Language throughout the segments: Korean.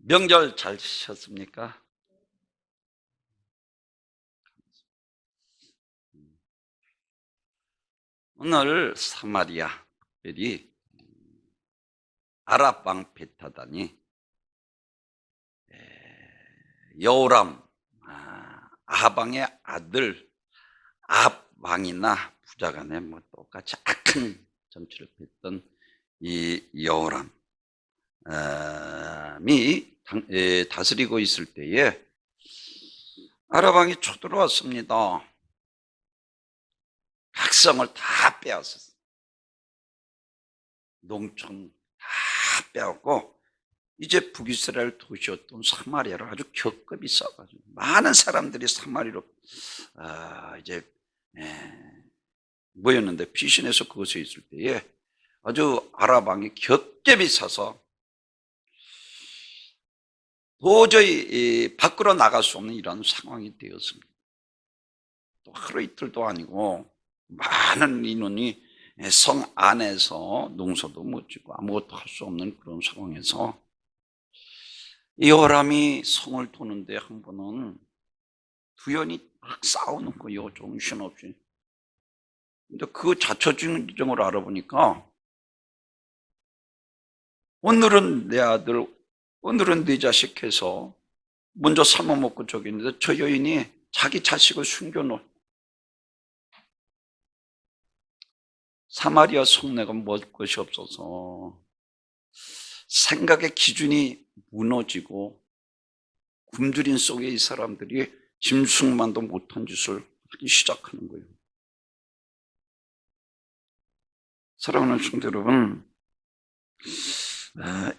명절 잘 지셨습니까? 오늘 사마리아 특별히 아랍 왕 벳하다니 여호람 아합왕의 아들 아합왕이나 부자간에 뭐 똑같이 악한 정치를 폈던 이 여호람이 다스리고 있을 때에 아랍왕이 쳐들어왔습니다. 각성을 다 빼앗았어요. 농촌 다 빼앗고 이제 북이스라엘 도시였던 사마리아를 아주 겹겹이 싸가지고 많은 사람들이 사마리아로 이제 모였는데 피신해서 그곳에 있을 때에 아주 아랍왕이 겹겹이 싸서 도저히 밖으로 나갈 수 없는 이런 상황이 되었습니다. 또 하루 이틀도 아니고 많은 인원이 성 안에서 농사도 못 짓고 아무것도 할 수 없는 그런 상황에서 여호람이 성을 도는데 한 번은 두연이 막 싸우는 거예요, 정신없이. 근데 그 자초지종을 알아보니까 오늘은 내 아들, 오늘은 네 자식 해서 먼저 삶아먹고 저기 있는데 저 여인이 자기 자식을 숨겨놓은 사마리아 성내가 먹을 것이 없어서 생각의 기준이 무너지고 굶주린 속에 이 사람들이 짐승만도 못한 짓을 하기 시작하는 거예요. 사랑하는 성도 여러분,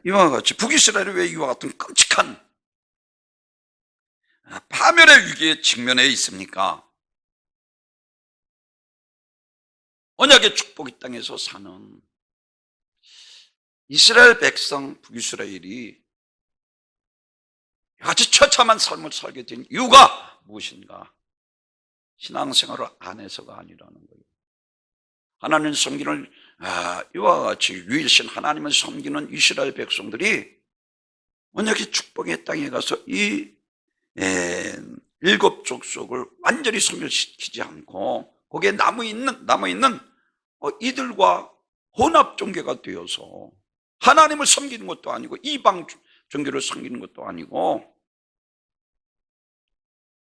이와 같이 북이스라엘이 왜 이와 같은 끔찍한 파멸의 위기에 직면해 있습니까? 언약의 축복의 땅에서 사는 이스라엘 백성 북이스라엘이 같이 처참한 삶을 살게 된 이유가 무엇인가? 신앙생활을 안 해서가 아니라는 거예요. 하나님 섬기는 이와 같이 유일신 하나님을 섬기는 이스라엘 백성들이 언약의 축복의 땅에 가서 이 일곱 족속을 완전히 소멸시키지 않고 거기에 남아있는 이들과 혼합 종교가 되어서 하나님을 섬기는 것도 아니고 이방 종교를 섬기는 것도 아니고,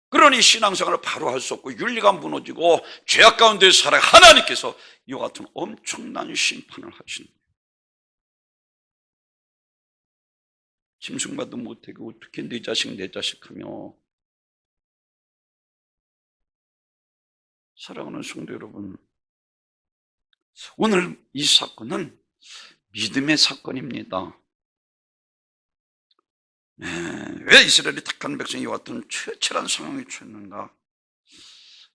그러니 신앙생활을 바로 할 수 없고 윤리가 무너지고 죄악 가운데 살아 하나님께서 이와 같은 엄청난 심판을 하시는 거예요. 짐승만도 못하고 어떻게 내 자식 하며. 사랑하는 성도 여러분, 오늘 이 사건은 믿음의 사건입니다. 왜 이스라엘이 택한 백성이 이와 같은 처절한 상황에 처했는가?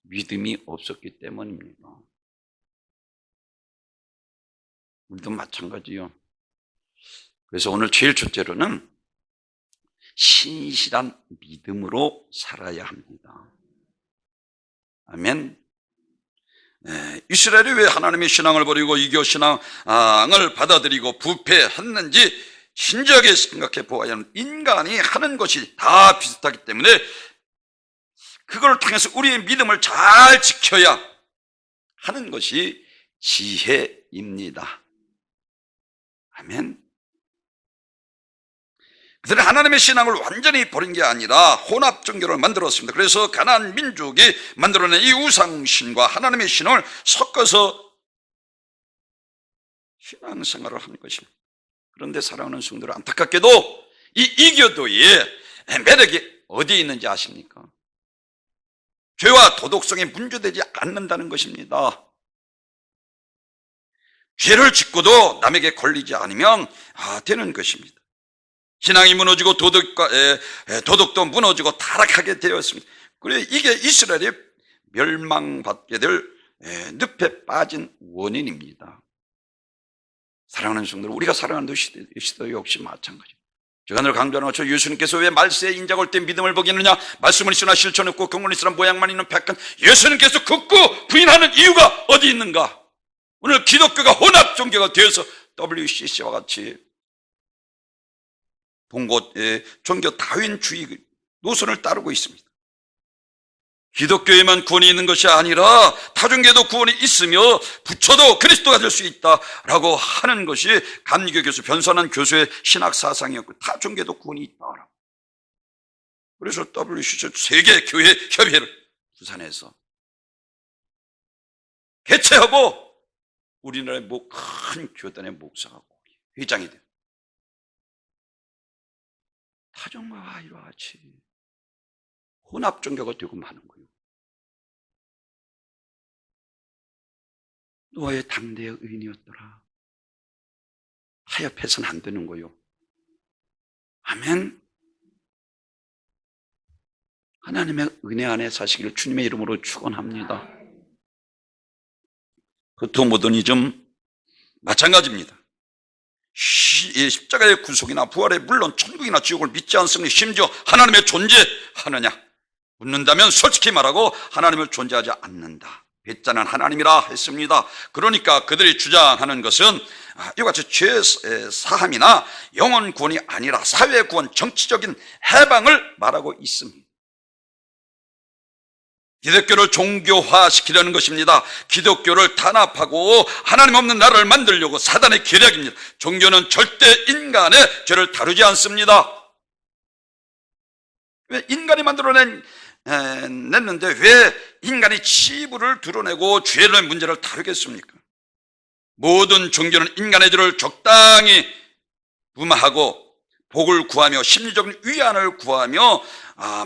믿음이 없었기 때문입니다. 우리도 마찬가지요. 그래서 오늘 제일 첫째로는 신실한 믿음으로 살아야 합니다. 아멘. 이스라엘이 왜 하나님의 신앙을 버리고 이교 신앙을 받아들이고 부패했는지 진지하게 생각해 보아야 하는, 인간이 하는 것이 다 비슷하기 때문에 그걸 통해서 우리의 믿음을 잘 지켜야 하는 것이 지혜입니다. 아멘. 그들은 하나님의 신앙을 완전히 버린 게 아니라 혼합 종교를 만들었습니다. 그래서 가나안 민족이 만들어낸 이 우상신과 하나님의 신앙을 섞어서 신앙생활을 하는 것입니다. 그런데 사랑하는 성도들, 안타깝게도 이 이교도의 매력이 어디에 있는지 아십니까? 죄와 도덕성에 문제되지 않는다는 것입니다. 죄를 짓고도 남에게 걸리지 않으면 되는 것입니다. 신앙이 무너지고 도덕도 무너지고 타락하게 되었습니다. 그래서 이게 이스라엘이 멸망받게 될 늪에 빠진 원인입니다. 사랑하는 성도들, 우리가 살아가는 시대 역시 마찬가지입니다. 제가 늘 강조하는 것처럼 예수님께서 왜 말세에 인자가 올 때 믿음을 버리느냐? 말씀을 있으나 실천 없고 경건이 있으나 모양만 있는 백한, 예수님께서 극구 부인하는 이유가 어디 있는가? 오늘 기독교가 혼합 종교가 되어서 WCC와 같이 종교 다윈주의 노선을 따르고 있습니다. 기독교에만 구원이 있는 것이 아니라 타종교에도 구원이 있으며 부처도 그리스도가 될 수 있다라고 하는 것이 감리교 교수, 변선한 교수의 신학 사상이었고, 타종교에도 구원이 있다라고. 그래서 WCC 세계교회 협의회를 부산에서 개최하고 우리나라의 큰 교단의 목사가 회장이 돼요. 타종과 이러하지 혼합 종교가 되고 마는 거예요. 너의 당대의 의인이었더라. 타협해서는 안 되는 거예요. 아멘. 하나님의 은혜 안에 사시기를 주님의 이름으로 축원합니다. 그 두 모더니즘 마찬가지입니다. 십자가의 구속이나 부활에 물론 천국이나 지옥을 믿지 않습니 심지어 하나님의 존재하느냐 묻는다면 솔직히 말하고 하나님을 존재하지 않는다. 배짜는 하나님이라 했습니다. 그러니까 그들이 주장하는 것은 이와 같이 죄 사함이나 영혼 구원이 아니라 사회 구원, 정치적인 해방을 말하고 있습니다. 기독교를 종교화시키려는 것입니다. 기독교를 탄압하고 하나님 없는 나라를 만들려고 사단의 계략입니다. 종교는 절대 인간의 죄를 다루지 않습니다. 왜 인간이 냈는데 왜 인간이 치부를 드러내고 죄의 문제를 다루겠습니까? 모든 종교는 인간의 죄를 적당히 무마하고 복을 구하며 심리적인 위안을 구하며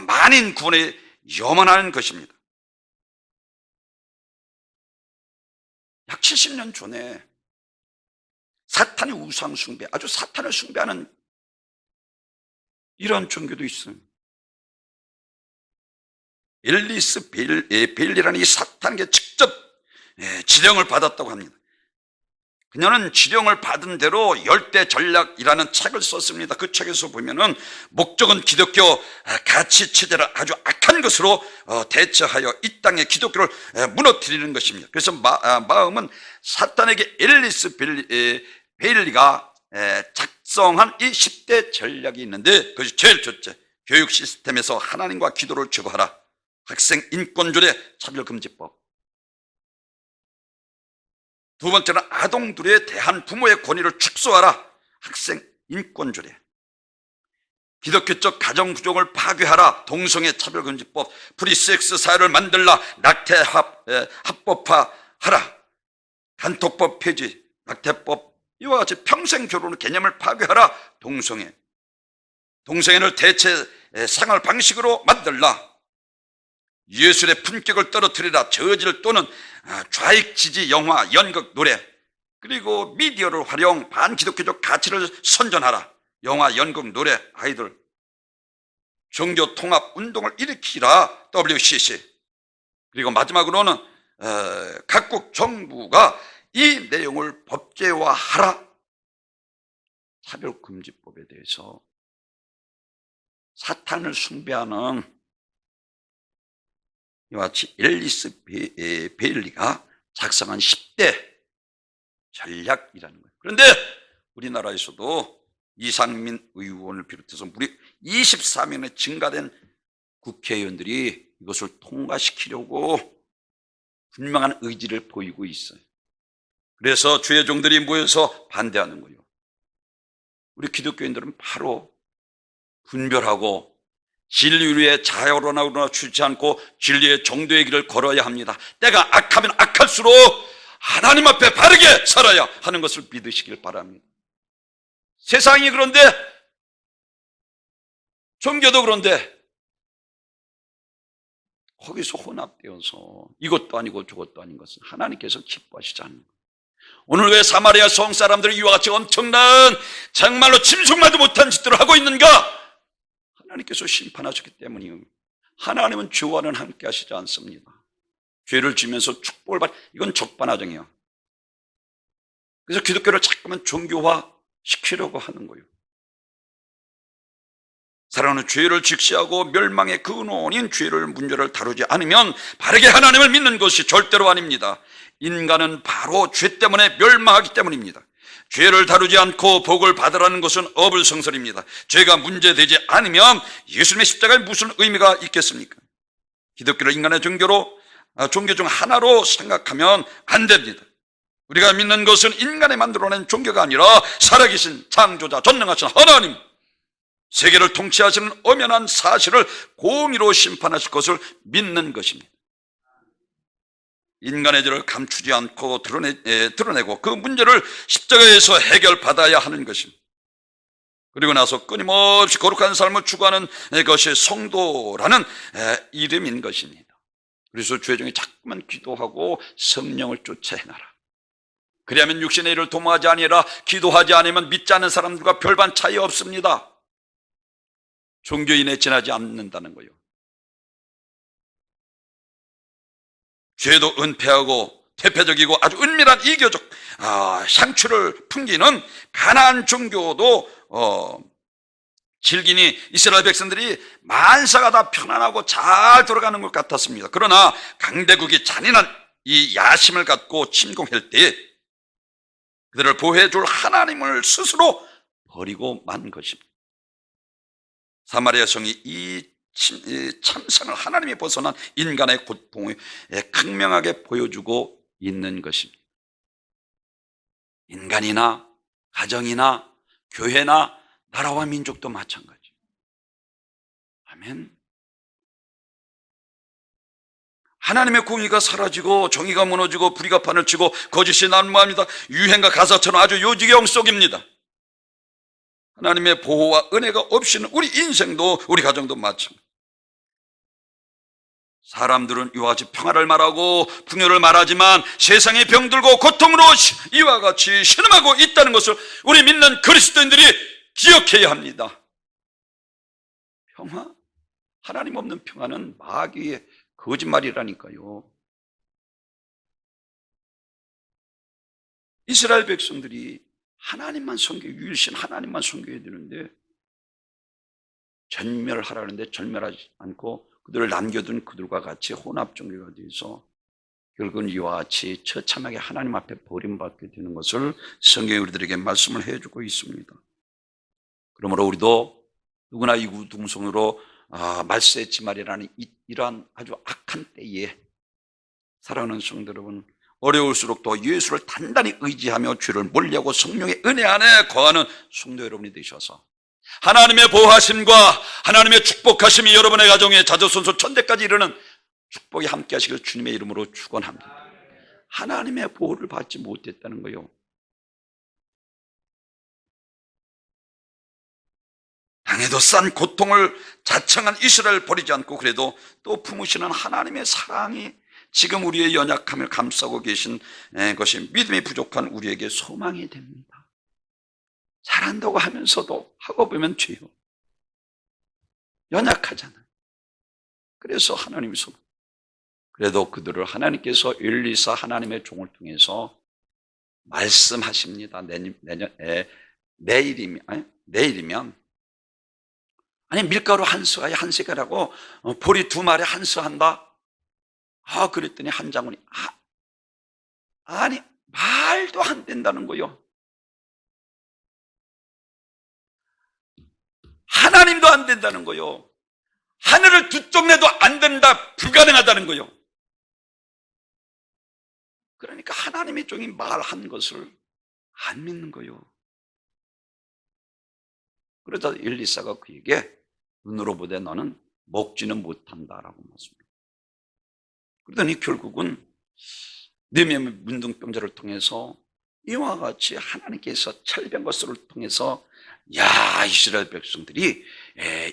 만인 구원에 염원하는 것입니다. 약 70년 전에 사탄의 우상 숭배, 아주 사탄을 숭배하는 이런 종교도 있어요. 앨리스 베일리라는 이 사탄에게 직접 지령을 받았다고 합니다. 그녀는 지령을 받은 대로 열대 전략이라는 책을 썼습니다. 그 책에서 보면은 목적은 기독교 가치 체제를 아주 악한 것으로 대처하여 이 땅의 기독교를 무너뜨리는 것입니다. 그래서 마음은 사탄에게 앨리스 베일리가 작성한 이 10대 전략이 있는데 그것이 제일 첫째, 교육 시스템에서 하나님과 기도를 제거하라. 학생 인권조례 차별금지법. 두 번째는 아동들에 대한 부모의 권위를 축소하라. 학생 인권조례. 기독교적 가정구조를 파괴하라. 동성애 차별금지법. 프리섹스 사회를 만들라. 낙태 합법화하라. 간통법 폐지. 낙태법. 이와 같이 평생 결혼의 개념을 파괴하라. 동성애를 대체 생활 방식으로 만들라. 예술의 품격을 떨어뜨리라. 저질 또는 좌익 지지 영화, 연극, 노래, 그리고 미디어를 활용 반기독교적 가치를 선전하라. 영화, 연극, 노래, 아이돌. 종교 통합 운동을 일으키라. WCC. 그리고 마지막으로는 각국 정부가 이 내용을 법제화하라. 차별금지법에 대해서 사탄을 숭배하는 이와 같이 앨리스 베일리가 작성한 10대 전략이라는 거예요. 그런데 우리나라에서도 이상민 의원을 비롯해서 무려 24명의 증가된 국회의원들이 이것을 통과시키려고 분명한 의지를 보이고 있어요. 그래서 주의 종들이 모여서 반대하는 거예요. 우리 기독교인들은 바로 분별하고 진리 위에 자유로나 주지 않고 진리의 정도의 길을 걸어야 합니다. 때가 악하면 악할수록 하나님 앞에 바르게 살아야 하는 것을 믿으시길 바랍니다. 세상이 그런데, 종교도 그런데 거기서 혼합되어서 이것도 아니고 저것도 아닌 것은 하나님께서 기뻐하시지 않는 거예요. 오늘 왜 사마리아 성 사람들이 이와 같이 엄청난 정말로 짐승만도 못한 짓들을 하고 있는가? 하나님께서 심판하셨기 때문이에요. 하나님은 죄와는 함께 하시지 않습니다. 죄를 지면서 축복을 이건 적반하장이에요. 그래서 기독교를 자꾸만 종교화 시키려고 하는 거예요. 사랑하는, 죄를 직시하고 멸망의 근원인 죄를 문제를 다루지 않으면 바르게 하나님을 믿는 것이 절대로 아닙니다. 인간은 바로 죄 때문에 멸망하기 때문입니다. 죄를 다루지 않고 복을 받으라는 것은 어불성설입니다. 죄가 문제되지 않으면 예수님의 십자가에 무슨 의미가 있겠습니까? 기독교를 인간의 종교 중 하나로 생각하면 안 됩니다. 우리가 믿는 것은 인간이 만들어낸 종교가 아니라 살아계신 창조자 전능하신 하나님, 세계를 통치하시는 엄연한 사실을 공의로 심판하실 것을 믿는 것입니다. 인간의 죄를 감추지 않고 드러내고 그 문제를 십자가에서 해결받아야 하는 것입니다. 그리고 나서 끊임없이 거룩한 삶을 추구하는 것이 성도라는 이름인 것입니다. 그래서 죄 중에 자꾸만 기도하고 성령을 쫓아 행하라. 그리하면 육신의 일을 도모하지 아니라 기도하지 않으면 믿지 않는 사람들과 별반 차이 없습니다. 종교인에 지나지 않는다는 거예요. 죄도 은폐하고 대표적이고 아주 은밀한 이교적 향취를 풍기는 가나안 종교도 즐기니 이스라엘 백성들이 만사가 다 편안하고 잘 돌아가는 것 같았습니다. 그러나 강대국이 잔인한 이 야심을 갖고 침공할 때 그들을 보호해 줄 하나님을 스스로 버리고 만 것입니다. 사마리아 성이 이 참상을 하나님이 벗어난 인간의 고통을 극명하게 보여주고 있는 것입니다. 인간이나 가정이나 교회나 나라와 민족도 마찬가지. 아멘. 하나님의 공의가 사라지고 정의가 무너지고 불의가 판을 치고 거짓이 난무합니다. 유행과 가사처럼 아주 요지경 속입니다. 하나님의 보호와 은혜가 없이는 우리 인생도 우리 가정도 마찬가지. 사람들은 이와 같이 평화를 말하고 풍요를 말하지만 세상에 병들고 고통으로 이와 같이 신음하고 있다는 것을 우리 믿는 그리스도인들이 기억해야 합니다. 평화? 하나님 없는 평화는 마귀의 거짓말이라니까요. 이스라엘 백성들이 하나님만 유일신 하나님만 섬겨야 되는데 전멸하라는데 전멸하지 않고 그들을 남겨둔 그들과 같이 혼합종교가 돼서 결국은 이와 같이 처참하게 하나님 앞에 버림받게 되는 것을 성경이 우리들에게 말씀을 해주고 있습니다. 그러므로 우리도 누구나 이구동성으로 말세지말이라는 이러한 아주 악한 때에 사랑하는 성도 여러분, 어려울수록 또 예수를 단단히 의지하며 죄를 멀리하고 성령의 은혜 안에 거하는 성도 여러분이 되셔서 하나님의 보호하심과 하나님의 축복하심이 여러분의 가정에 자손손 천대까지 이르는 축복이 함께 하시길 주님의 이름으로 축원합니다. 하나님의 보호를 받지 못했다는 거요. 당해도 싼 고통을 자청한 이스라엘 버리지 않고 그래도 또 품으시는 하나님의 사랑이 지금 우리의 연약함을 감싸고 계신 것이 믿음이 부족한 우리에게 소망이 됩니다. 잘한다고 하면서도 하고 보면 죄요. 연약하잖아요. 그래서 하나님이 그래도 그들을 하나님께서 엘리사 하나님의 종을 통해서 말씀하십니다. 내일이면 아니 밀가루 한 스가에 한 세겔하고 보리 2마리 한 스 한다. 그랬더니 한 장군이 아니 말도 안 된다는 거요. 하나님도 안 된다는 거요. 하늘을 두 쪽 내도 안 된다. 불가능하다는 거요. 그러니까 하나님의 종이 말한 것을 안 믿는 거요. 그러자 엘리사가 그에게 눈으로 보되 너는 먹지는 못한다라고 말씀합니다. 그러더니 결국은 느헤미야 문둥병자를 통해서 이와 같이 하나님께서 철병거스를 통해서 이스라엘 백성들이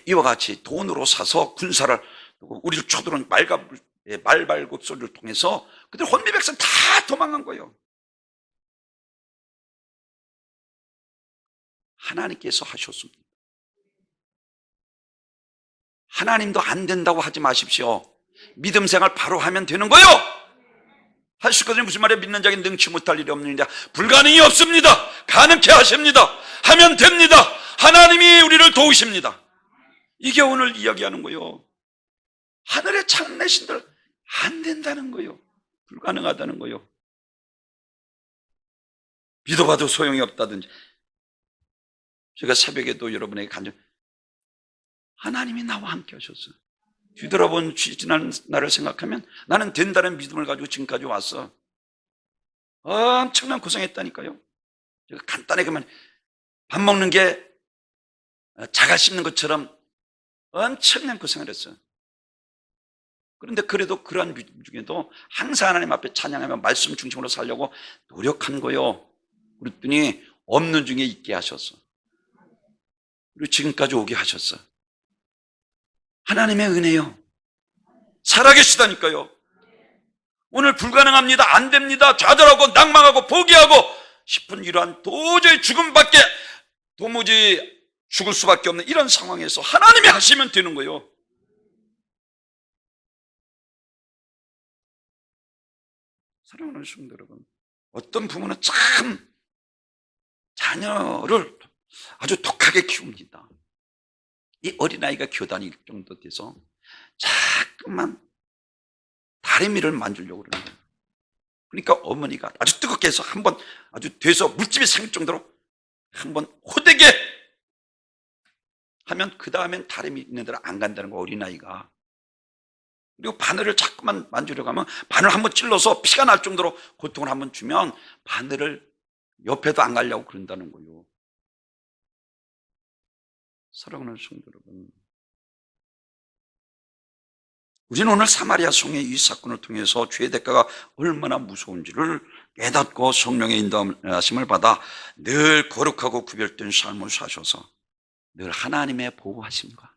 이와 같이 돈으로 사서 군사를 우리를 쳐들어온 말발굽 소리를 통해서 그들 혼미백성 다 도망간 거예요. 하나님께서 하셨습니다. 하나님도 안 된다고 하지 마십시오. 믿음 생활 바로 하면 되는 거요. 할 수 있거든요. 무슨 말이에요? 믿는 자에게 능치 못할 일이 없느냐. 불가능이 없습니다. 가능케 하십니다. 하면 됩니다. 하나님이 우리를 도우십니다. 이게 오늘 이야기하는 거요. 하늘의 창내신들 안 된다는 거요. 불가능하다는 거요. 믿어봐도 소용이 없다든지. 제가 새벽에도 여러분에게 간증, 하나님이 나와 함께 하셨어요. 뒤돌아본 지난 날을 생각하면 나는 된다는 믿음을 가지고 지금까지 왔어. 엄청난 고생했다니까요. 제가 간단하게 그만 밥 먹는 게 자갈 씹는 것처럼 엄청난 고생을 했어요. 그런데 그래도 그러한 믿음 중에도 항상 하나님 앞에 찬양하며 말씀 중심으로 살려고 노력한 거요. 그랬더니 없는 중에 있게 하셨어. 그리고 지금까지 오게 하셨어. 하나님의 은혜요. 살아계시다니까요. 오늘 불가능합니다, 안 됩니다, 좌절하고 낭망하고 포기하고 싶은 이러한 도저히 죽음밖에, 도무지 죽을 수밖에 없는 이런 상황에서 하나님이 하시면 되는 거예요. 사랑하는 성도 여러분, 어떤 부모는 참 자녀를 아주 독하게 키웁니다. 이 어린아이가 교단일 정도 돼서 자꾸만 다리미를 만지려고 그러는 거예요. 그러니까 어머니가 아주 뜨겁게 해서 한번 아주 돼서 물집이 생길 정도로 한번 호되게 하면 그 다음엔 다리미 있는 데로 안 간다는 거, 어린아이가. 그리고 바늘을 자꾸만 만지려고 하면 바늘 한번 찔러서 피가 날 정도로 고통을 한번 주면 바늘을 옆에도 안 가려고 그런다는 거예요. 사랑하는 성도 여러분, 우리는 오늘 사마리아 성의 이 사건을 통해서 죄의 대가가 얼마나 무서운지를 깨닫고 성령의 인도하심을 받아 늘 거룩하고 구별된 삶을 사셔서 늘 하나님의 보호하심과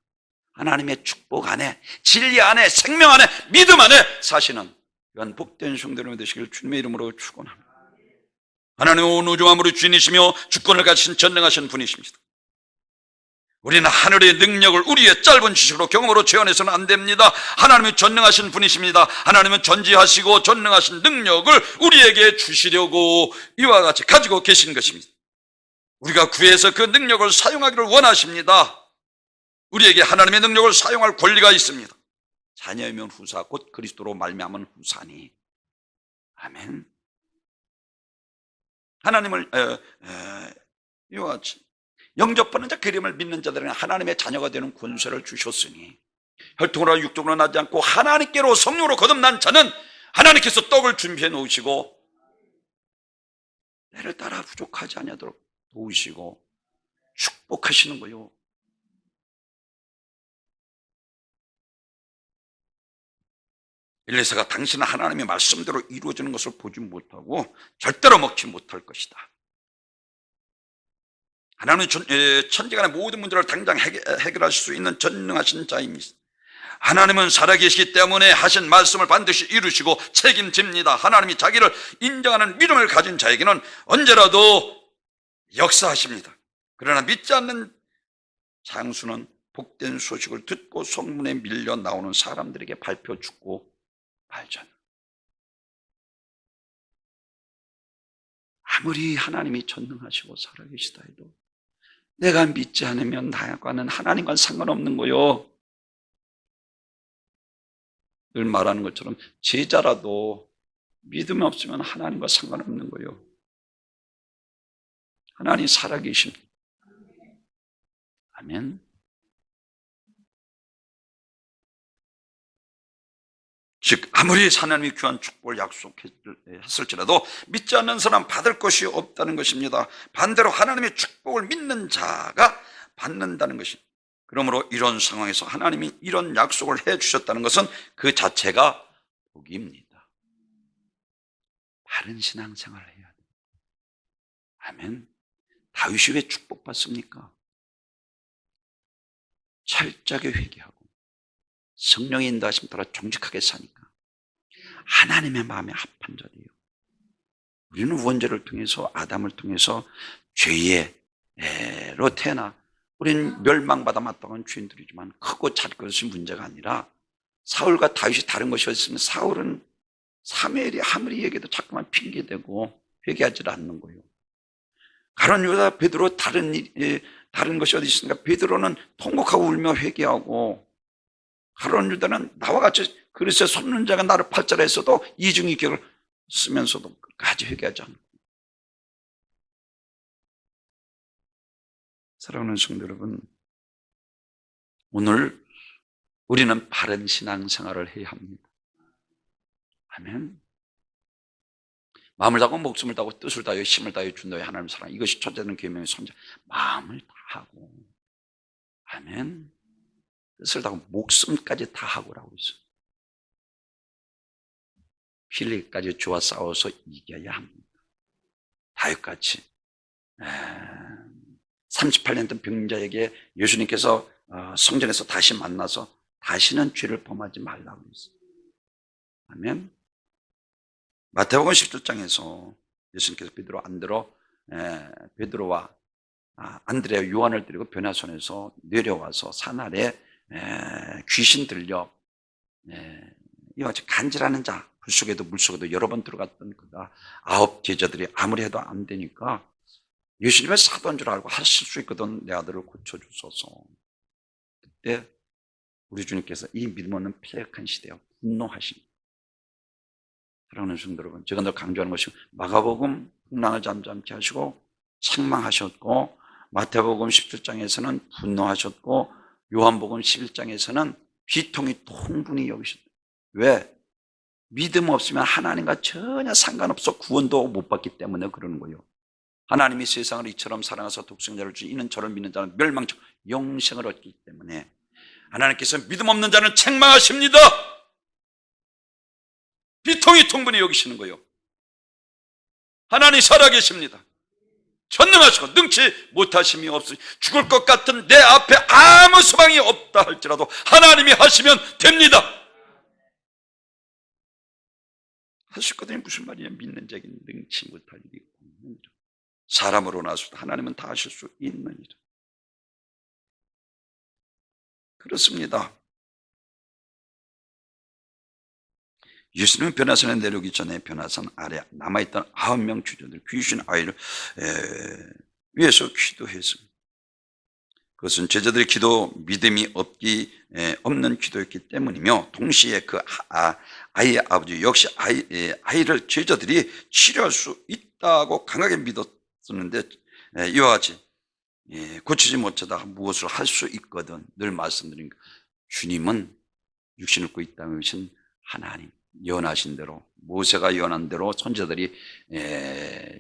하나님의 축복 안에, 진리 안에, 생명 안에, 믿음 안에 사시는 이런 복된 성도님이 되시길 주님의 이름으로 축원합니다. 하나님은 온 우주 만물의 주인이시며 주권을 가지신 전능하신 분이십니다. 우리는 하늘의 능력을 우리의 짧은 지식으로 경험으로 재현해서는 안 됩니다. 하나님이 전능하신 분이십니다. 하나님은 전지하시고 전능하신 능력을 우리에게 주시려고 이와 같이 가지고 계신 것입니다. 우리가 구해서 그 능력을 사용하기를 원하십니다. 우리에게 하나님의 능력을 사용할 권리가 있습니다. 자녀이면 후사, 곧 그리스도로 말미암은 후사니. 아멘. 하나님을 이와 같이 영접받는 자, 그 이름을 믿는 자들은 하나님의 자녀가 되는 권세를 주셨으니 혈통으로 육적으로 나지 않고 하나님께로 성령으로 거듭난 자는 하나님께서 떡을 준비해 놓으시고 때를 따라 부족하지 아니하도록 도우시고 축복하시는 거요. 엘리사가 당신은 하나님의 말씀대로 이루어지는 것을 보지 못하고 절대로 먹지 못할 것이다. 하나님은 천지간의 모든 문제를 당장 해결하실 수 있는 전능하신 자입니다. 하나님은 살아계시기 때문에 하신 말씀을 반드시 이루시고 책임집니다. 하나님이 자기를 인정하는 믿음을 가진 자에게는 언제라도 역사하십니다. 그러나 믿지 않는 장수는 복된 소식을 듣고 성문에 밀려 나오는 사람들에게 밟혀 죽고 말잖아. 아무리 하나님이 전능하시고 살아계시다 해도 내가 믿지 않으면 나와는 하나님과는 상관없는 거요. 늘 말하는 것처럼 제자라도 믿음이 없으면 하나님과 상관없는 거요. 하나님 살아계십니다. 아멘. 즉 아무리 하나님이 귀한 축복을 약속했을지라도 믿지 않는 사람 받을 것이 없다는 것입니다. 반대로 하나님의 축복을 믿는 자가 받는다는 것입니다. 그러므로 이런 상황에서 하나님이 이런 약속을 해주셨다는 것은 그 자체가 복입니다. 바른 신앙생활을 해야 돼요. 아멘. 다윗이 왜 축복받습니까? 철저하게 회개하고 성령의 인도하심 따라 정직하게 사니까 하나님의 마음에 합한 자리예요. 우리는 원죄를 통해서, 아담을 통해서 죄로 태어나 우리는 멸망받아 마땅한 죄인들이지만 크고 작은 것이 문제가 아니라 사울과 다윗이 다른 것이었으면 사울은 사무엘이 아무리 얘기해도 자꾸만 핑계대고 회개하지 않는 거예요. 가룟 유다, 베드로 다른 것이 어디 있습니까? 베드로는 통곡하고 울며 회개하고, 가룟 유다는 나와 같이 그리스도의 손는자가 나를 팔자라 했어도 이중인격을 쓰면서도 끝까지 회개하지 않고, 사랑하는 성도 여러분, 오늘 우리는 바른 신앙생활을 해야 합니다. 아멘. 마음을 다하고 목숨을 다하고 뜻을 다하여 힘을 다하여 준 너의 하나님 사랑, 이것이 첫째는 계명의 손자. 마음을 다하고, 아멘. 뜻을 다하고 목숨까지 다하고라고 있어요. 필리까지 주와 싸워서 이겨야 합니다. 다윗같이 38년 된 병자에게 예수님께서 성전에서 다시 만나서 다시는 죄를 범하지 말라고 했어요. 아멘. 마태복음 17장에서 예수님께서 베드로와 안드레와 요한을 데리고 변화선에서 내려와서 산 아래 귀신 들려 이와 같이 간질하는 자, 불속에도 물속에도 여러 번 들어갔던 그가 9 제자들이 아무리 해도 안 되니까 예수님의 사도인 줄 알고 하실 수 있거든, 내 아들을 고쳐주소서. 그때 우리 주님께서 이 믿음 없는 폐역한 시대에 분노하십니다. 사랑하는 성도 여러분, 제가 늘 강조하는 것이 마가복음 풍랑을 잠잠케 하시고 책망하셨고, 마태복음 17장에서는 분노하셨고, 요한복음 11장에서는 비통이 통분히 여기셨다. 왜? 믿음 없으면 하나님과 전혀 상관없어 구원도 못 받기 때문에 그러는 거예요. 하나님이 세상을 이처럼 사랑하사 독생자를 주니 이는 저를 믿는 자는 멸망적 영생을 얻기 때문에 하나님께서 믿음 없는 자는 책망하십니다. 비통이 통분히 여기시는 거예요. 하나님 살아계십니다. 전능하시고 능치 못하심이 없으니 죽을 것 같은 내 앞에 아무 소망이 없다 할지라도 하나님이 하시면 됩니다. 하셨거든요. 무슨 말이에요? 믿는 자에게 능치 못할 일이 없느니라. 사람으로 나서도 하나님은 다 하실 수 있느니라. 그렇습니다. 예수님은 변화산에 내려오기 전에 변화산 아래 남아있던 9명 주저들 귀신 아이를 위해서 기도했습니다. 그것은 제자들의 기도, 믿음이 없는 기도였기 때문이며, 동시에 그 아이의 아버지 역시 아이를 제자들이 치료할 수 있다고 강하게 믿었었는데, 이와 같이 고치지 못하다가 무엇을 할 수 있거든 늘 말씀드린 것. 주님은 육신을 입고 이 땅에 오신 하나님, 예언하신 대로, 모세가 예언한 대로, 선지자들이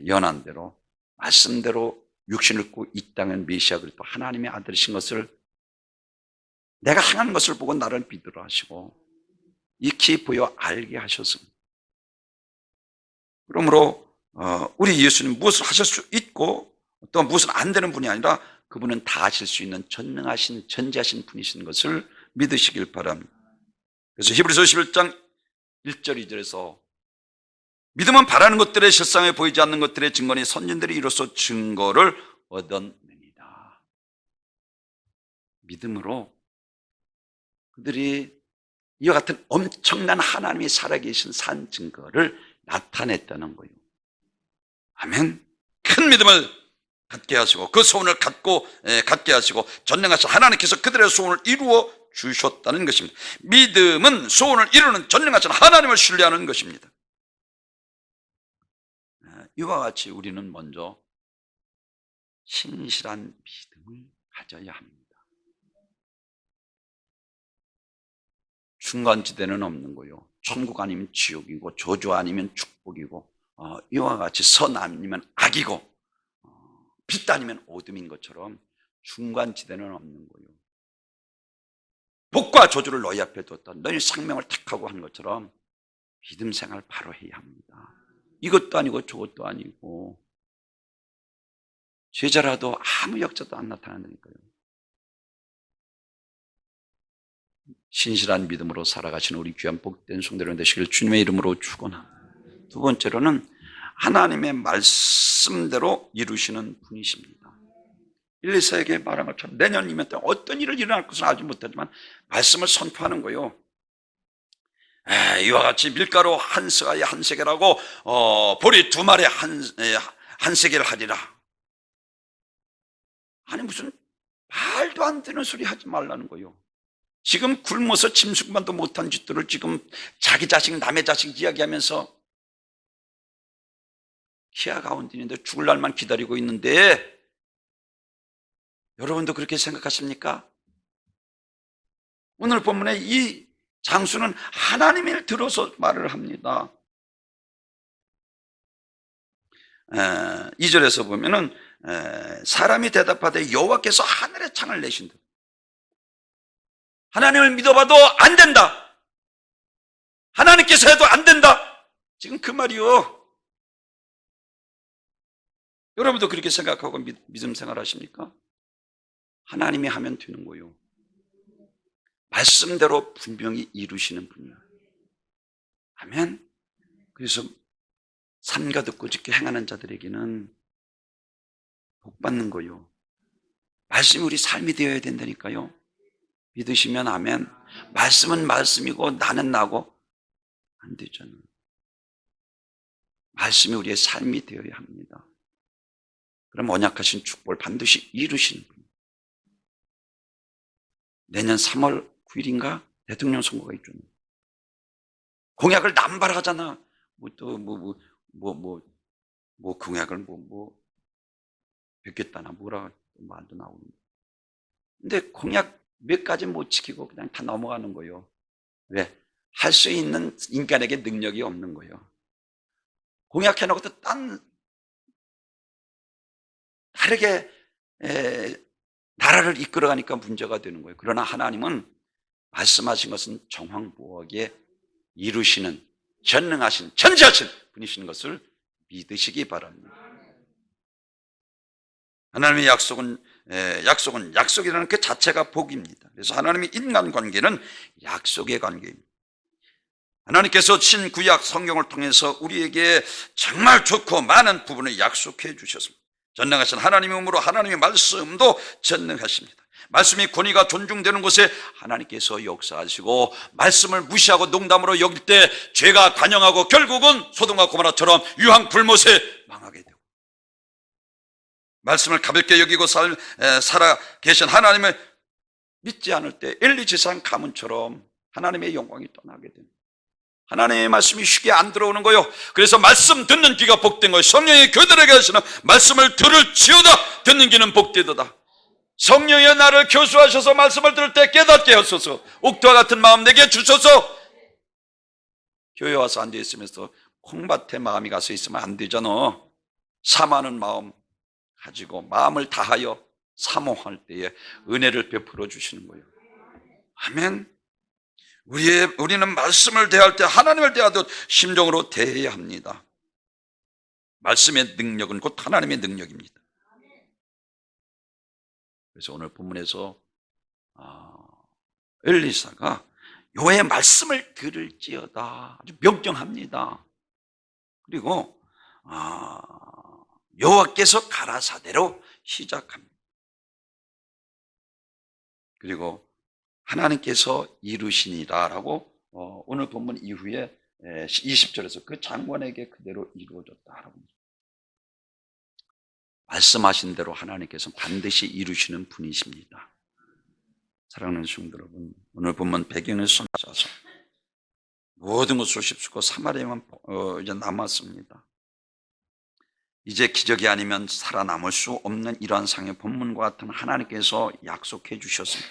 예언한 대로, 말씀대로 육신을 입고 이 땅에 메시아 그리스도 하나님의 아들이신 것을 내가 행하는 것을 보고 나를 믿으라 하시고 익히 보여 알게 하셨습니다. 그러므로 우리 예수님 무엇을 하실 수 있고 또 무엇은 안 되는 분이 아니라 그분은 다 하실 수 있는 전능하신 전지하신 분이신 것을 믿으시길 바랍니다. 그래서 히브리서 11장 1절 2절에서 믿음은 바라는 것들의 실상에 보이지 않는 것들의 증거니 선진들이 이로써 증거를 얻었느니라. 믿음으로 그들이 이와 같은 엄청난 하나님이 살아계신 산 증거를 나타냈다는 거예요. 아멘. 큰 믿음을 갖게 하시고 그 소원을 갖게 하시고 전능하신 하나님께서 그들의 소원을 이루어 주셨다는 것입니다. 믿음은 소원을 이루는 전능하신 하나님을 신뢰하는 것입니다. 이와 같이 우리는 먼저 신실한 믿음을 가져야 합니다. 중간지대는 없는 거요. 천국 아니면 지옥이고 저주 아니면 축복이고 이와 같이 선 아니면 악이고 빛 아니면 어둠인 것처럼 중간지대는 없는 거요. 복과 저주를 너희 앞에 뒀다. 너희 생명을 택하고 하는 것처럼 믿음 생활을 바로 해야 합니다. 이것도 아니고 저것도 아니고 제자라도 아무 역사도 안 나타난다니까요. 신실한 믿음으로 살아가시는 우리 귀한 복된 성도들 되시길 주님의 이름으로 축원합니다. 두 번째로는 하나님의 말씀대로 이루시는 분이십니다. 1, 2세에게 말한 것처럼 내년이면 어떤 일을 일어날 것은 알지 못하지만 말씀을 선포하는 거예요. 이와 같이 밀가루 한 스가에 한 세겔하고 보리 2마리에 한 세겔을 하리라. 아니 무슨 말도 안 되는 소리 하지 말라는 거예요. 지금 굶어서 짐승만도 못한 짓들을 지금 자기 자식 남의 자식 이야기하면서 기아 가운데 있는데 죽을 날만 기다리고 있는데 여러분도 그렇게 생각하십니까? 오늘 본문에 이 장수는 하나님을 들어서 말을 합니다. 2절에서 보면은 사람이 대답하되 여호와께서 하늘의 창을 내신다. 하나님을 믿어봐도 안 된다. 하나님께서 해도 안 된다. 지금 그 말이요. 여러분도 그렇게 생각하고 믿음 생활하십니까? 하나님이 하면 되는 거요. 말씀대로 분명히 이루시는 분이야. 아멘. 그래서 삼가 듣고 짓게 행하는 자들에게는 복 받는 거요. 말씀이 우리 삶이 되어야 된다니까요. 믿으시면 아멘. 말씀은 말씀이고 나는 나고 안 되잖아. 말씀이 우리의 삶이 되어야 합니다. 그럼 언약하신 축복을 반드시 이루시는 분. 내년 3월 9일인가 대통령 선거가 있죠. 공약을 남발하잖아. 공약을 뵙겠다나 뭐라 말도 나오는데. 근데 공약 몇 가지 못 지키고 그냥 다 넘어가는 거예요. 왜? 할 수 있는 인간에게 능력이 없는 거예요. 공약해놓고도 다르게 나라를 이끌어가니까 문제가 되는 거예요. 그러나 하나님은 말씀하신 것은 정황부하게 이루시는 전능하신 전지하신 분이신 것을 믿으시기 바랍니다. 하나님의 약속이라는 그 자체가 복입니다. 그래서 하나님의 인간관계는 약속의 관계입니다. 하나님께서 신구약 성경을 통해서 우리에게 정말 좋고 많은 부분을 약속해 주셨습니다. 전능하신 하나님의 음으로 하나님의 말씀도 전능하십니다. 말씀이 권위가 존중되는 곳에 하나님께서 역사하시고 말씀을 무시하고 농담으로 여길 때 죄가 관영하고 결국은 소돔과 고모라처럼 유황불못에 망하게 되고, 말씀을 가볍게 여기고 살아 계신 하나님을 믿지 않을 때 엘리지산 가문처럼 하나님의 영광이 떠나게 됩니다. 하나님의 말씀이 쉽게 안 들어오는 거요. 그래서 말씀 듣는 귀가 복된 거예요. 성령이 그들에게 하시는 말씀을 들을지어다. 듣는 귀는 복되도다. 성령이 나를 교수하셔서 말씀을 들을 때 깨닫게 하소서. 옥토와 같은 마음 내게 주소서. 교회 와서 앉아 있으면서 콩밭에 마음이 가서 있으면 안 되잖아. 사모하는 마음 가지고 마음을 다하여 사모할 때에 은혜를 베풀어 주시는 거예요. 아멘. 우리는 말씀을 대할 때 하나님을 대하듯 심정으로 대해야 합니다. 말씀의 능력은 곧 하나님의 능력입니다. 그래서 오늘 본문에서 엘리사가 여호와의 말씀을 들을지어다 아주 명령합니다. 그리고 여호와께서 가라사대로 시작합니다. 그리고 하나님께서 이루시니라라고 오늘 본문 이후에 20절에서 그 장관에게 그대로 이루어졌다라고. 말씀하신 대로 하나님께서 반드시 이루시는 분이십니다. 사랑하는 성도 여러분, 오늘 본문 배경을 손잡아서 모든 것을 휩쓰고 사마리아만 이제 남았습니다. 이제 기적이 아니면 살아남을 수 없는 이러한 상의 본문과 같은 하나님께서 약속해 주셨습니다.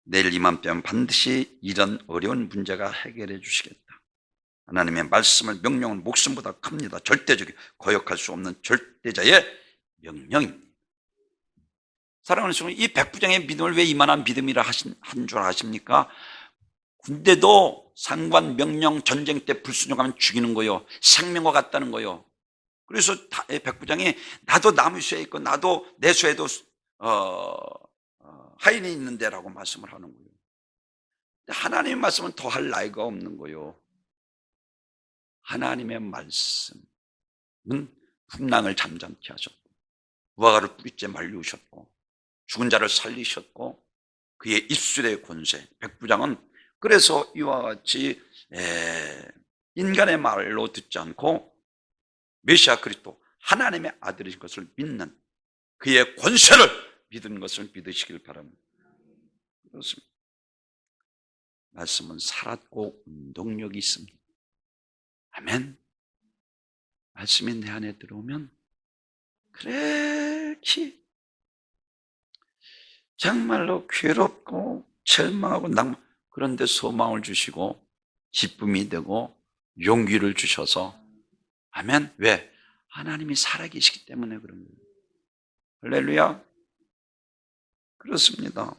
내일 이맘때면 반드시 이런 어려운 문제가 해결해 주시겠다. 하나님의 말씀을 명령은 목숨보다 큽니다. 절대적이고 거역할 수 없는 절대자의 명령입니다. 사랑하는 성도, 이 백부장의 믿음을 왜 이만한 믿음이라 한 줄 아십니까? 군대도 상관 명령 전쟁 때 불순종하면 죽이는 거요. 생명과 같다는 거요. 그래서 백부장이 나도 나무수에 있고 나도 내 수에도 하인이 있는데라고 말씀을 하는 거예요. 하나님의 말씀은 더할 나위가 없는 거예요. 하나님의 말씀은 풍랑을 잠잠케 하셨고 무화과를 뿌리째 말리우셨고 죽은 자를 살리셨고 그의 입술의 권세. 백부장은 그래서 이와 같이 인간의 말로 듣지 않고 메시아 그리스도 하나님의 아들이신 것을 믿는 그의 권세를 믿은 것을 믿으시길 바랍니다. 그렇습니다. 말씀은 살았고 운동력이 있습니다. 아멘. 말씀이 내 안에 들어오면 그렇게 정말로 괴롭고 절망하고 낭만, 그런데 소망을 주시고 기쁨이 되고 용기를 주셔서, 아멘. 왜? 하나님이 살아계시기 때문에 그런 거예요. 할렐루야. 그렇습니다.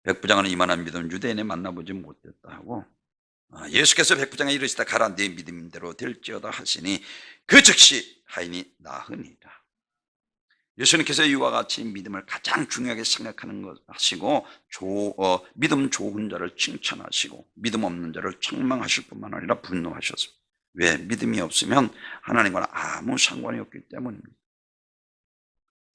백부장은 이만한 믿음 유대인에 만나보지 못했다 하고, 예수께서 백부장에 이르시다 가라 네 믿음대로 될지어다 하시니 그 즉시 하인이 나으니라. 예수님께서 이와 같이 믿음을 가장 중요하게 생각하는 것 하시고, 믿음 좋은 자를 칭찬하시고 믿음 없는 자를 책망하실 뿐만 아니라 분노하셨습니다. 왜? 믿음이 없으면 하나님과는 아무 상관이 없기 때문입니다.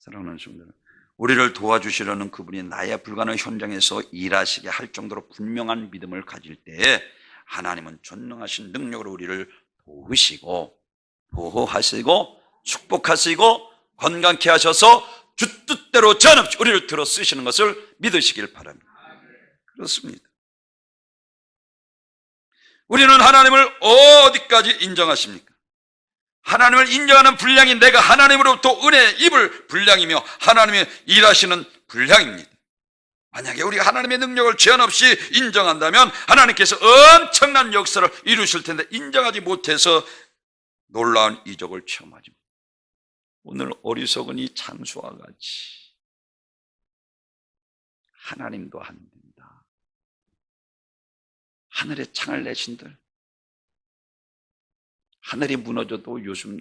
사랑하는 성도들, 우리를 도와주시려는 그분이 나의 불가능한 현장에서 일하시게 할 정도로 분명한 믿음을 가질 때에 하나님은 전능하신 능력으로 우리를 도우시고 보호하시고 축복하시고 건강케 하셔서 주 뜻대로 전없이 우리를 들어 쓰시는 것을 믿으시길 바랍니다. 그렇습니다. 우리는 하나님을 어디까지 인정하십니까? 하나님을 인정하는 분량이 내가 하나님으로부터 은혜의 입을 분량이며 하나님의 일하시는 분량입니다. 만약에 우리가 하나님의 능력을 제한 없이 인정한다면 하나님께서 엄청난 역사를 이루실 텐데 인정하지 못해서 놀라운 이적을 체험하죠. 오늘 어리석은 이 장수와 같이 하나님도 안 된다. 하늘에 창을 내신들, 하늘이 무너져도 요즘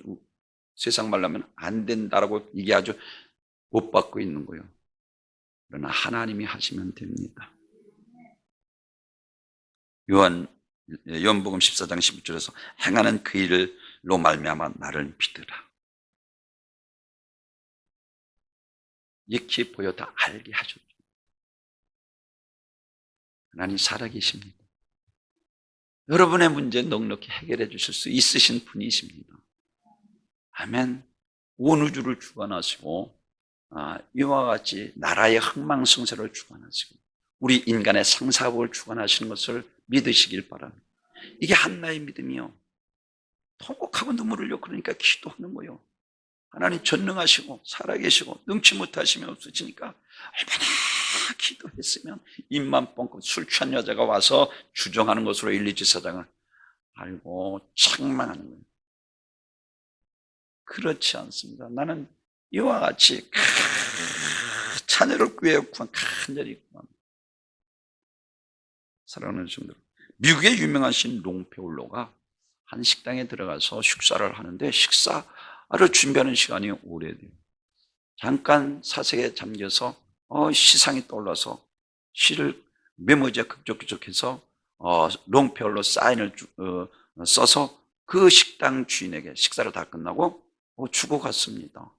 세상 말라면 안 된다라고 이게 아주 못 받고 있는 거예요. 그러나 하나님이 하시면 됩니다. 요한복음 14장 11절에서 행하는 그 일로 말미암아 나를 믿으라. 익히 보여 다 알게 하셨죠. 하나님 살아계십니다. 여러분의 문제 넉넉히 해결해 주실 수 있으신 분이십니다. 아멘. 온 우주를 주관하시고 이와 같이 나라의 흥망성쇠를 주관하시고 우리 인간의 상사복을 주관하시는 것을 믿으시길 바랍니다. 이게 한나의 믿음이요. 통곡하고 눈물 흘려 그러니까 기도하는 거예요. 하나님 전능하시고 살아계시고 능치 못하시면 없으시니까 얼마나 기도했으면 입만 뻥끗 술 취한 여자가 와서 주정하는 것으로 1,2지사장을 알고 책망하는 거예요. 그렇지 않습니다. 나는 이와 같이 자녀를 구해 구한 간절히 구합니다. 사랑하는 성도들, 미국의 유명하신 롱페올로가 한 식당에 들어가서 식사를 하는데 식사를 준비하는 시간이 오래돼요. 잠깐 사색에 잠겨서 시상이 떠올라서 시를 메모지에 극적극적해서 롱페올로 사인을 써서 그 식당 주인에게 식사를 다 끝나고 주고 갔습니다.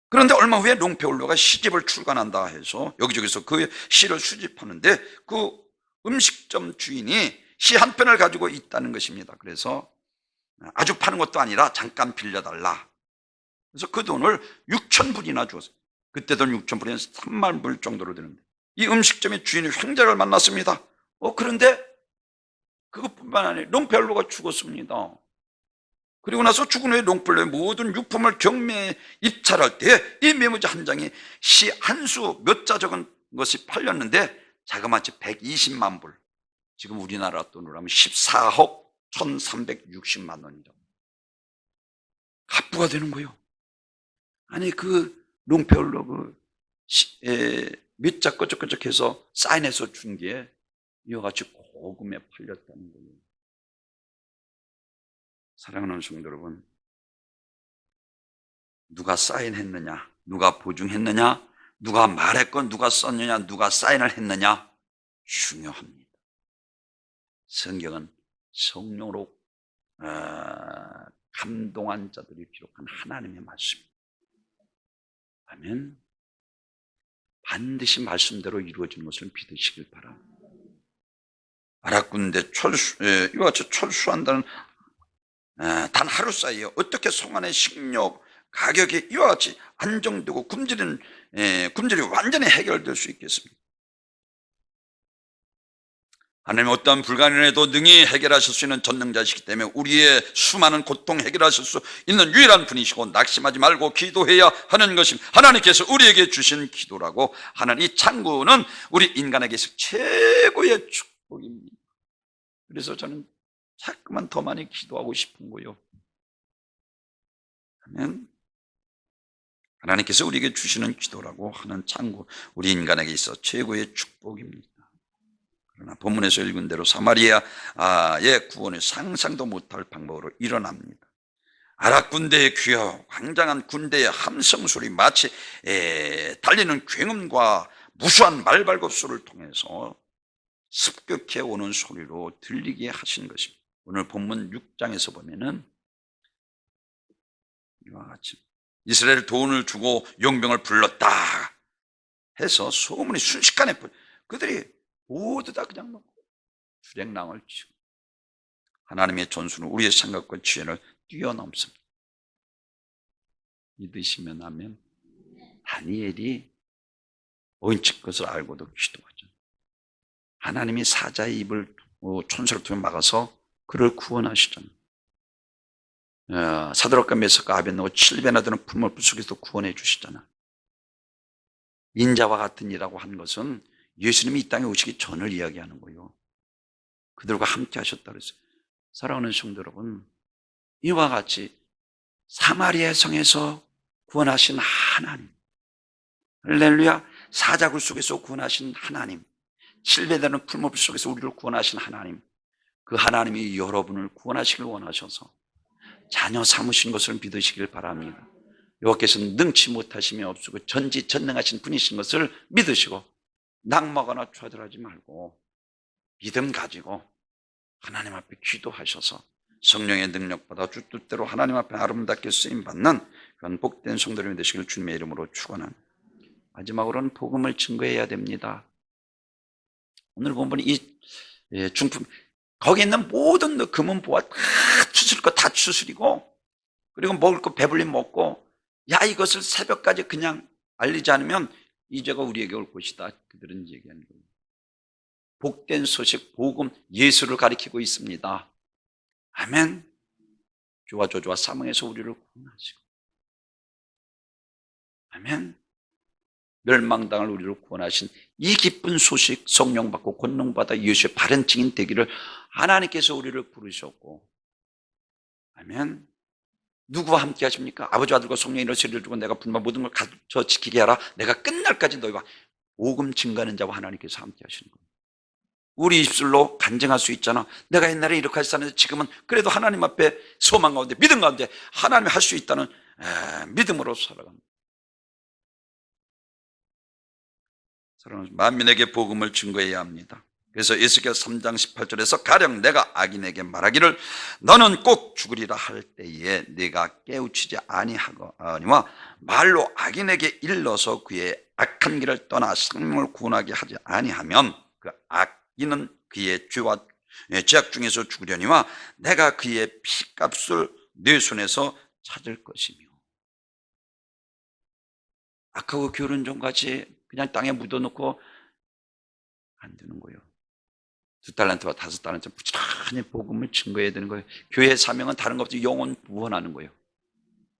그런데 얼마 후에 롱페올로가 시집을 출간한다 해서 여기저기서 그 시를 수집하는데 그 음식점 주인이 시 한 편을 가지고 있다는 것입니다. 그래서 아주 파는 것도 아니라 잠깐 빌려달라. 그래서 그 돈을 6,000불이나 주었어요. 그때 돈 6,000불이면 3만 불 정도로 되는데 이 음식점의 주인이 횡재를 만났습니다. 그런데 그것뿐만 아니라 롱페올로가 죽었습니다. 그리고 나서 죽은 후에 롱페올로의 모든 유품을 경매에 입찰할 때 이 메모지 한 장이 시 한 수 몇 자 적은 것이 팔렸는데 자그마치 120만 불. 지금 우리나라 돈으로 하면 14억 1,360만 원이죠. 갑부가 되는 거예요. 아니 그 롱페올로 몇 자 끄적끄적해서 사인해서 준 게 이와 같이 고금에 팔렸다는 거예요. 사랑하는 성도 여러분, 누가 사인했느냐, 누가 보증했느냐, 누가 말했건 누가 썼느냐, 누가 사인을 했느냐 중요합니다. 성경은 성령으로 감동한 자들이 기록한 하나님의 말씀입니다. 아멘. 반드시 말씀대로 이루어지는 것을 믿으시길 바랍니다. 아랍군대 이와 같이 철수한다는 단 하루 사이에 어떻게 송환의 식료 가격이 이와 같이 안정되고 굶주림이 완전히 해결될 수 있겠습니까? 하나님 어떠한 불가능에도 능히 해결하실 수 있는 전능자이시기 때문에 우리의 수많은 고통 해결하실 수 있는 유일한 분이시고 낙심하지 말고 기도해야 하는 것입니다. 하나님께서 우리에게 주신 기도라고 하는 이 창구는 우리 인간에게서 최고의 축복입니다. 그래서 저는 자꾸만 더 많이 기도하고 싶은 거예요. 아멘. 하나님께서 우리에게 주시는 기도라고 하는 창구, 우리 인간에게 있어 최고의 축복입니다. 그러나 본문에서 읽은 대로 사마리아의 구원이 상상도 못할 방법으로 일어납니다. 아랍 군대의 귀하고 굉장한 군대의 함성 소리, 마치 달리는 굉음과 무수한 말발굽소를 통해서 습격해 오는 소리로 들리게 하신 것입니다. 오늘 본문 6장에서 보면은 이와 같이 이스라엘 돈을 주고 용병을 불렀다 해서 소문이 순식간에 그들이 모두 다 그냥 놓고 주랭랑을 치고 하나님의 전수는 우리의 생각과 지혜를 뛰어넘습니다. 믿으시면 하면 다니엘이 원칙 것을 알고도 기도하죠. 하나님이 사자의 입을 촌수를 통해 막아서 그를 구원하시잖아요. 사드락과 메삭과 아벳nego 7배나 되는 풀물 속에서 구원해 주시잖아요. 인자와 같은 이라고 한 것은 예수님이 이 땅에 오시기 전을 이야기하는 거예요. 그들과 함께 하셨다 그랬어요. 사랑하는 성도 여러분, 이와 같이 사마리아 성에서 구원하신 하나님, 할렐루야, 사자굴 속에서 구원하신 하나님, 7배되는 풀무불 속에서 우리를 구원하신 하나님, 그 하나님이 여러분을 구원하시길 원하셔서 자녀 삼으신 것을 믿으시길 바랍니다. 여호와께서는 능치 못하심이 없으고 전지전능하신 분이신 것을 믿으시고 낙마거나 좌절하지 말고 믿음 가지고 하나님 앞에 기도하셔서 성령의 능력받아 주 뜻대로 하나님 앞에 아름답게 쓰임받는 그런 복된 성도님이 되시길 주님의 이름으로 축원합니다. 마지막으로는 복음을 증거해야 됩니다. 오늘 보면 이 중품 거기 있는 모든 금은 보화 다 추스릴 거 다 추스리고 그리고 먹을 거 배불리 먹고 야 이것을 새벽까지 그냥 알리지 않으면 이 죄가 우리에게 올 것이다. 그들은 얘기하는 거예요. 복된 소식, 복음, 예수를 가리키고 있습니다. 아멘. 주와 저주와 사망에서 우리를 구원하시고 아멘. 멸망당할 우리를 구원하신 이 기쁜 소식, 성령 받고 권능 받아 예수의 바른 증인 되기를 하나님께서 우리를 부르셨고 아멘. 누구와 함께 하십니까? 아버지와 아들과 성령의 세례를 주고 내가 분만 모든 걸 가르쳐 지키게 하라. 내가 끝날까지 너희와 복음 증거하는 자와 하나님께서 함께 하시는 거예요. 우리 입술로 간증할 수 있잖아. 내가 옛날에 이렇게 했었는데 지금은 그래도 하나님 앞에 소망 가운데 믿음 가운데 하나님이 할 수 있다는 믿음으로 살아갑니다. 만민에게 복음을 증거해야 합니다. 그래서 에스겔 3장 18절에서 가령 내가 악인에게 말하기를 너는 꼭 죽으리라 할 때에 네가 깨우치지 아니하거니와 말로 악인에게 일러서 그의 악한 길을 떠나 생명을 구원하게 하지 아니하면 그 악인은 그의 죄와 죄악 중에서 죽으려니와 내가 그의 피값을 네 손에서 찾을 것이며. 악하고 게으른 종같이 그냥 땅에 묻어놓고 안 되는 거예요. 2달란트와 5달란트 부지런히 복음을 증거해야 되는 거예요. 교회의 사명은 다른 것 없이 영혼 구원하는 거예요.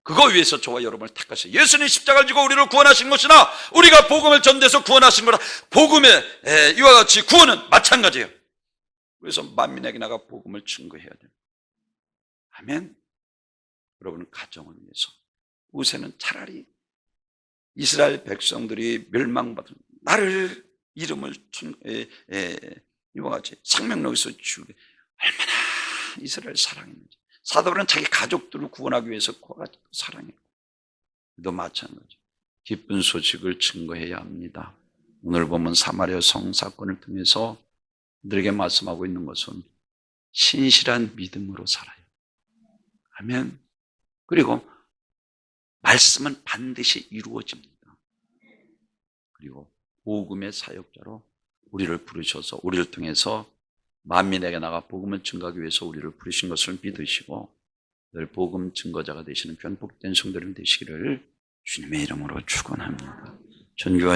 그거 위해서 저와 여러분을 택하셔요. 예수님 십자가를 지고 우리를 구원하신 것이나 우리가 복음을 전대해서 구원하신 거라. 복음의 이와 같이 구원은 마찬가지예요. 그래서 만민에게 나가 복음을 증거해야 돼요. 아멘. 여러분은 가정을 위해서 우세는 차라리 이스라엘 백성들이 멸망받은 나를 이름을 이와 같이 생명력에서 지우게 얼마나 이스라엘 사랑했는지. 사도들은 자기 가족들을 구원하기 위해서 사랑했고 또 마찬가지 기쁜 소식을 증거해야 합니다. 오늘 보면 사마리아 성 사건을 통해서 그들에게 말씀하고 있는 것은 신실한 믿음으로 살아요. 아멘. 그리고 말씀은 반드시 이루어집니다. 그리고 복음의 사역자로 우리를 부르셔서 우리를 통해서 만민에게 나가 복음을 증거하기 위해서 우리를 부르신 것을 믿으시고 늘 복음 증거자가 되시는 귀한 복된 성도님 되시기를 주님의 이름으로 축원합니다. 전교와